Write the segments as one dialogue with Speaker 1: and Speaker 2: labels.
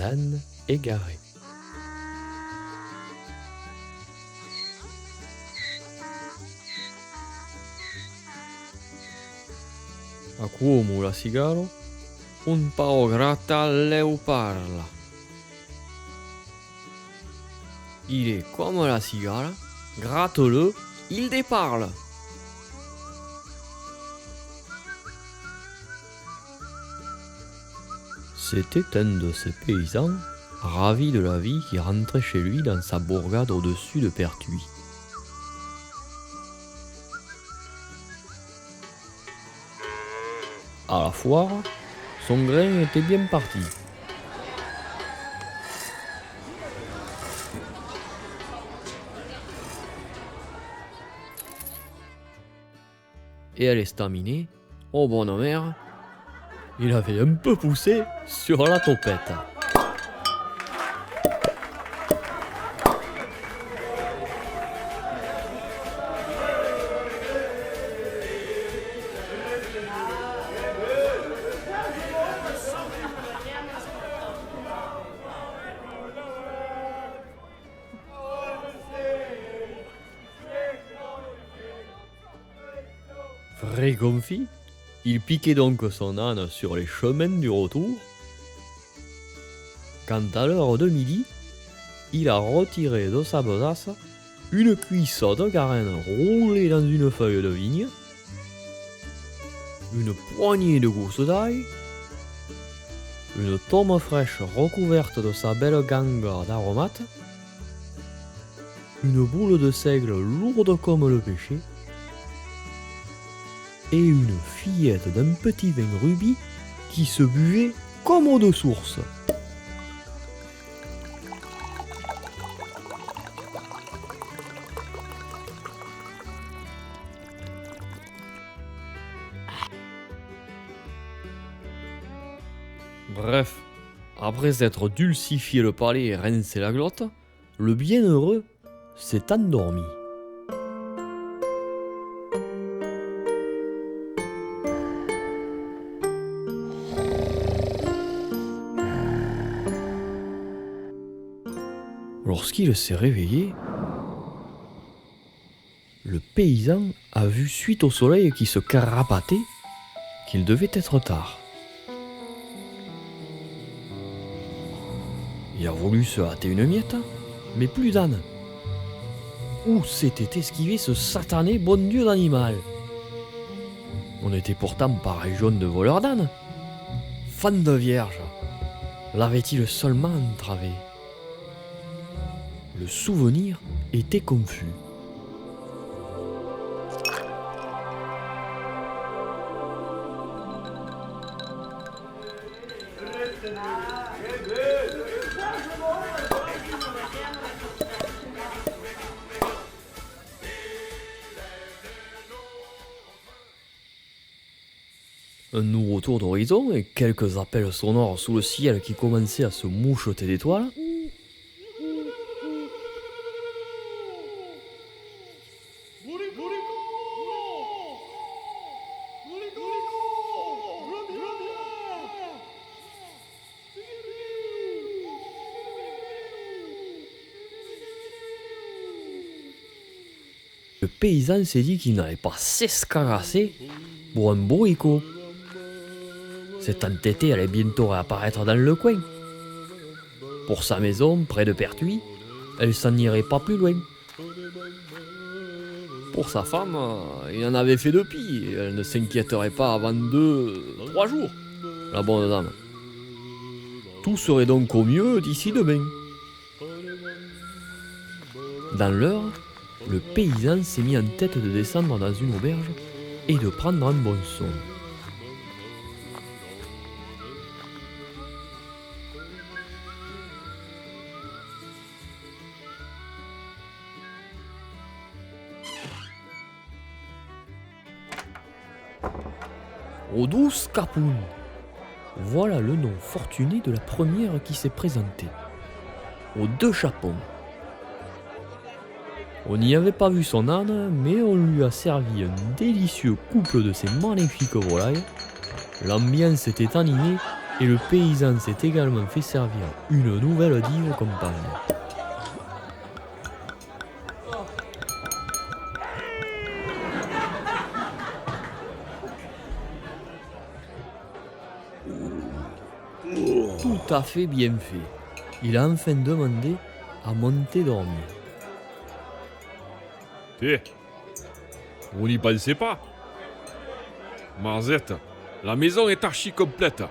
Speaker 1: l'âne égaré. A quomo la cigaro, un pao gratta leu parla. Il est comme la cigale, gratte-le, il déparle. C'était un de ces paysans, ravi de la vie, qui rentrait chez lui dans sa bourgade au-dessus de Pertuis. À la foire, son grain était bien parti. Et à l'estaminet, au bonhomère, il avait un peu poussé sur la topette. Vrai confit, il piquait donc son âne sur les chemins du retour. Quand à l'heure de midi, il a retiré de sa besace une cuisse de garenne roulée dans une feuille de vigne, une poignée de gousses d'ail, une tome fraîche recouverte de sa belle gangue d'aromates, une boule de seigle lourde comme le péché, et une fillette d'un petit vin rubis qui se buvait comme eau de source. Bref, après s'être dulcifié le palais et rincé la glotte, le bienheureux s'est endormi. Lorsqu'il s'est réveillé, le paysan a vu, suite au soleil qui se carapatait, qu'il devait être tard. Il a voulu se hâter une miette, mais plus d'âne. Où s'était esquivé ce satané bon Dieu d'animal? On n'était pourtant pas région de voleurs d'âne. Fan de vierge, l'avait-il seulement entravé? Le souvenir était confus. Un nouveau tour d'horizon et quelques appels sonores sous le ciel qui commençaient à se moucheter d'étoiles. Le paysan s'est dit qu'il n'allait pas s'escarasser pour un bourricot. Cette entêtée allait bientôt réapparaître dans le coin. Pour sa maison, près de Pertuis, elle s'en irait pas plus loin. Pour sa femme, il en avait fait de pis. Elle ne s'inquiéterait pas avant 2-3 jours, la bonne dame. Tout serait donc au mieux d'ici demain. Dans l'heure, le paysan s'est mis en tête de descendre dans une auberge et de prendre un bon son. Aux douces capounes, voilà le nom fortuné de la première qui s'est présentée. Aux deux chapons. On n'y avait pas vu son âne, mais on lui a servi un délicieux couple de ces magnifiques volailles. L'ambiance était animée Et le paysan s'est également fait servir une nouvelle dive compagne. Tout à fait bien fait. Il a enfin demandé à monter dormir.
Speaker 2: Vous n'y pensez pas? Marzette, la maison est archi complète.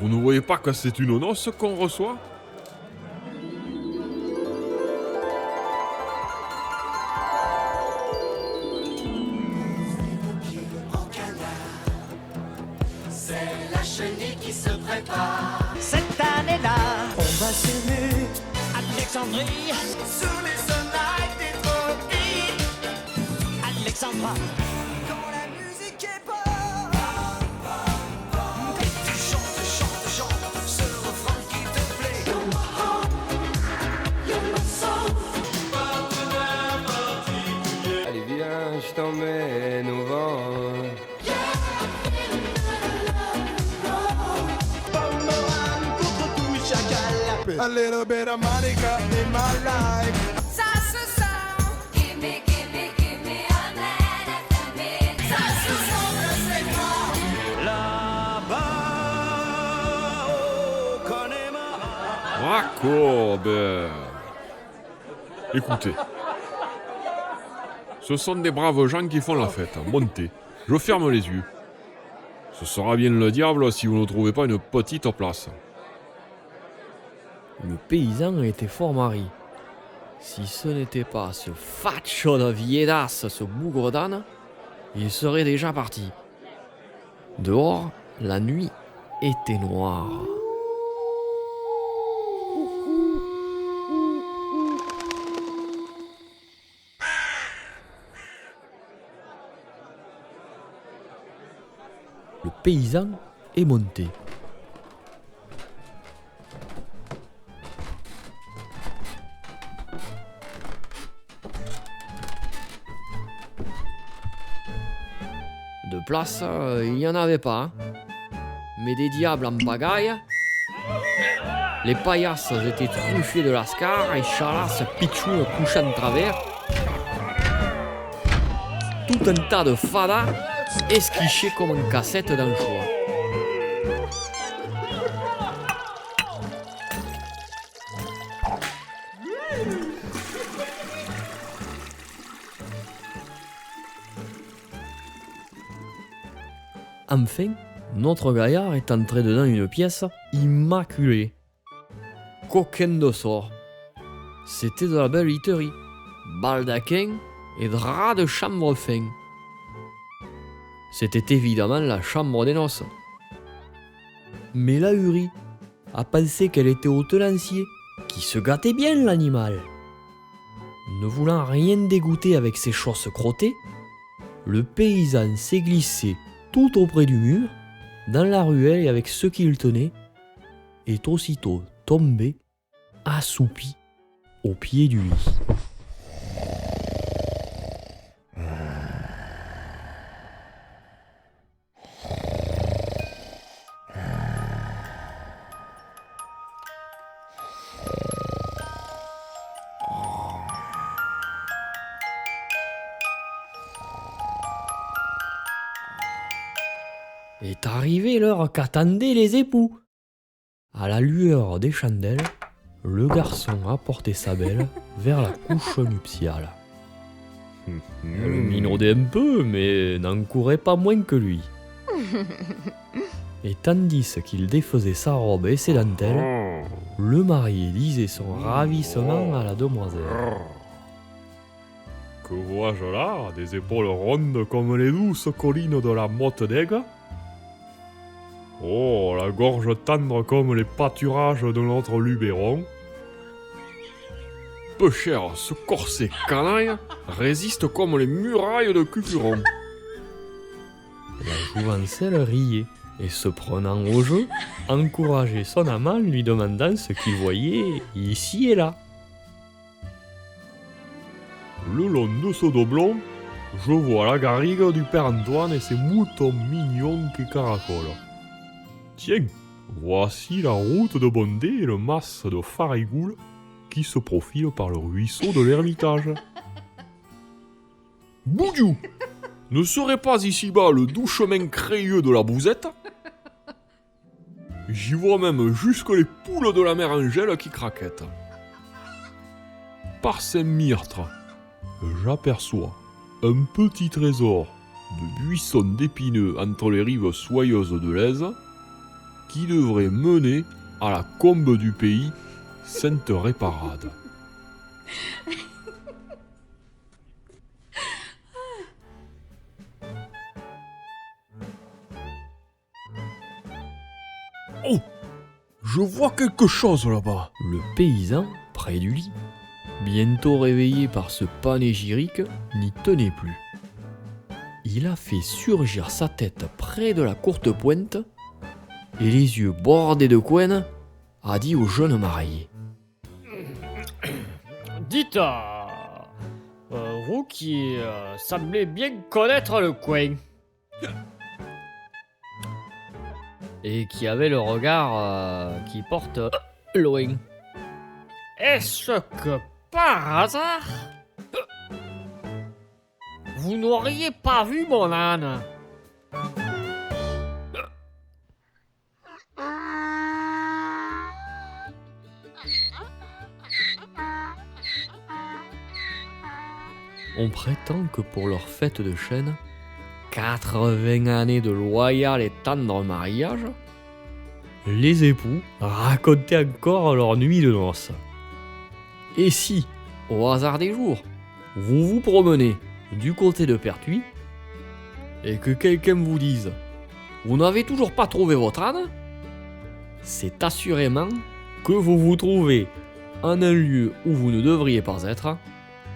Speaker 2: Vous ne voyez pas que c'est une noce qu'on reçoit?
Speaker 3: C'est la chenille qui se prépare.
Speaker 4: Cette année-là,
Speaker 3: On va s'aimer
Speaker 4: Alexandrie,
Speaker 3: sous les soleils des tropiques.
Speaker 4: Alexandra,
Speaker 3: Quand la musique est bonne, tu chantes, chantes, chantes ce refrain qui te plaît. You're my heart, you're my soul.
Speaker 5: Allez viens, je t'emmène au vent.
Speaker 6: A little bit of Monica in my life.
Speaker 7: Ça se sent. Gimme, gimme, gimme a minute and me. Ça se sent que c'est moi.
Speaker 4: là-bas au Connemara.
Speaker 2: D'accord, ben... Écoutez. Ce sont des braves gens qui font la fête. Montez. Je ferme les yeux. Ce sera bien le diable si vous ne trouvez pas une petite place.
Speaker 1: Le paysan était fort mari. Si ce n'était pas ce facho de viedasse, ce bougre d'âne, il serait déjà parti. Dehors, la nuit était noire. Le paysan est monté. De place, il n'y en avait pas. Hein. Mais des diables en pagaille. Les paillasses étaient truffées de lascar et Chalas pitchoun couchant de travers. Tout un tas de fadas esquichés comme une cassette d'anchois. Enfin, notre gaillard est entré dedans une pièce immaculée. Coquin de sort. C'était de la belle literie. Baldaquin et drap de chambre fin. C'était évidemment la chambre des noces. Mais la Hurie a pensé qu'elle était au tenancier, qui se gâtait bien l'animal. Ne voulant rien dégoûter avec ses chausses crottées, le paysan s'est glissé tout auprès du mur, dans la ruelle et avec ceux qui le tenaient, est aussitôt tombé, assoupi, au pied du lit. Est arrivée l'heure qu'attendaient les époux. À la lueur des chandelles, le garçon a porté sa belle vers la couche nuptiale. Elle minaudait un peu, mais n'en courait pas moins que lui. Et tandis qu'il défaisait sa robe et ses dentelles, le marié disait son ravissement à la demoiselle.
Speaker 2: Que vois-je là? Des épaules rondes comme les douces collines de la Motte d'Aigle? Oh, la gorge tendre comme les pâturages de notre Luberon. Peu cher, ce corset canaille résiste comme les murailles de Cucuron.
Speaker 1: La jouvencelle riait et se prenant au jeu, encourageait son amant lui demandant ce qu'il voyait ici et là.
Speaker 2: Le long de ce doublon, je vois la garrigue du père Antoine et ses moutons mignons qui caracolent. Tiens, Voici la route de Bondé et le mas de Farigoule qui se profile par le ruisseau de l'Ermitage. Boudiou! Ne serait pas ici-bas le doux chemin crayeux de la Bouzette? J'y vois même jusque les poules de la mère Angèle qui craquettent. Par Saint-Myrtre, j'aperçois un petit trésor de buissons d'épineux entre les rives soyeuses de l'Aise qui devrait mener à la combe du pays, Sainte-Réparade. Oh! Je vois quelque chose là-bas.
Speaker 1: Le paysan, près du lit, bientôt réveillé par ce panégyrique, n'y tenait plus. Il a fait surgir sa tête près de la courte pointe et les yeux bordés de couenne, a dit au jeune marié.
Speaker 8: Dites, vous qui semblez bien connaître le coin.
Speaker 1: Et qui avait le regard qui porte loin.
Speaker 8: Est-ce que par hasard, vous n'auriez pas vu mon âne?
Speaker 1: On prétend que pour leur fête de chêne, 80 années de loyal et tendre mariage, les époux racontaient encore leur nuit de noces. Et si, au hasard des jours, vous vous promenez du côté de Pertuis, et que quelqu'un vous dise « Vous n'avez toujours pas trouvé votre âne ?» c'est assurément que vous vous trouvez en un lieu où vous ne devriez pas être,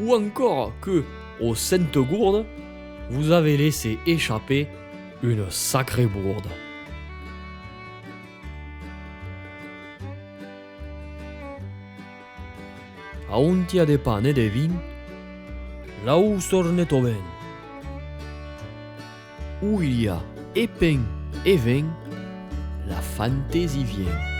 Speaker 1: ou encore que, aux Saintes Gourdes, vous avez laissé échapper une sacrée bourde. A untia de pan et de vin, là où sornet au vin. Où il y a et pain et vin, la fantaisie vient.